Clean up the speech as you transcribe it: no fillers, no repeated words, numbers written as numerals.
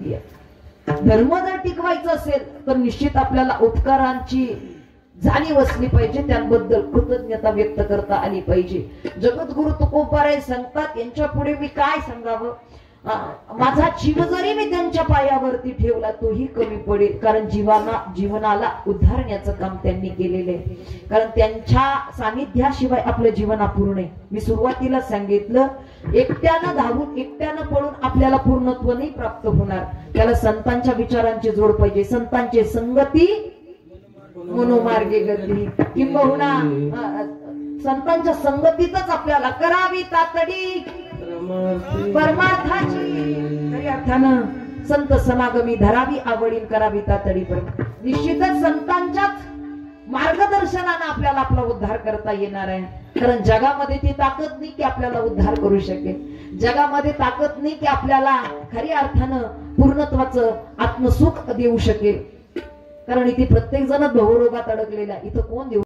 नाहीये. धर्म जर टिकवायचा असेल तर निश्चित आपल्याला उपकारांची जाणीव असली पाहिजे, त्याबद्दल कृतज्ञता व्यक्त करता आली पाहिजे. जगद्गुरु तुकोबाराय सांगतात, यांच्या पुढे मी काय सांगावं, माझा जीव जरी मी त्यांच्या पायावरती ठेवला तोही कमी पडेल, कारण जीवनाला उद्धारण्याचं काम त्यांनी केलेलं आहे. कारण त्यांच्या सानिध्याशिवाय आपलं जीवन अपूर्ण आहे. मी सुरुवातीला सांगितलं, एकट्यानं धावून एकट्यानं पळून आपल्याला पूर्णत्व नाही प्राप्त होणार. त्याला संतांच्या विचारांची जोड पाहिजे. संतांची संगती मनोमार्गे गती, किंबहुना संतांच्या संगतीतच आपल्याला करावी तातडी परमार्थाची. खरी अर्थानं संत समागमी धरावी आवडीन करावी तातडी परमार्थ. निश्चितच संतांच्याच मार्गदर्शनाने आपल्याला आपला उद्धार करता येणार आहे. कारण जगामध्ये ती ताकद नाही की आपल्याला उद्धार करू शकेल. जगामध्ये ताकद नाही की आपल्याला खऱ्या अर्थानं पूर्णत्वाचं आत्मसुख देऊ शकेल. कारण इथे प्रत्येक जण भवरोगात अडकलेला, इथं कोण देऊ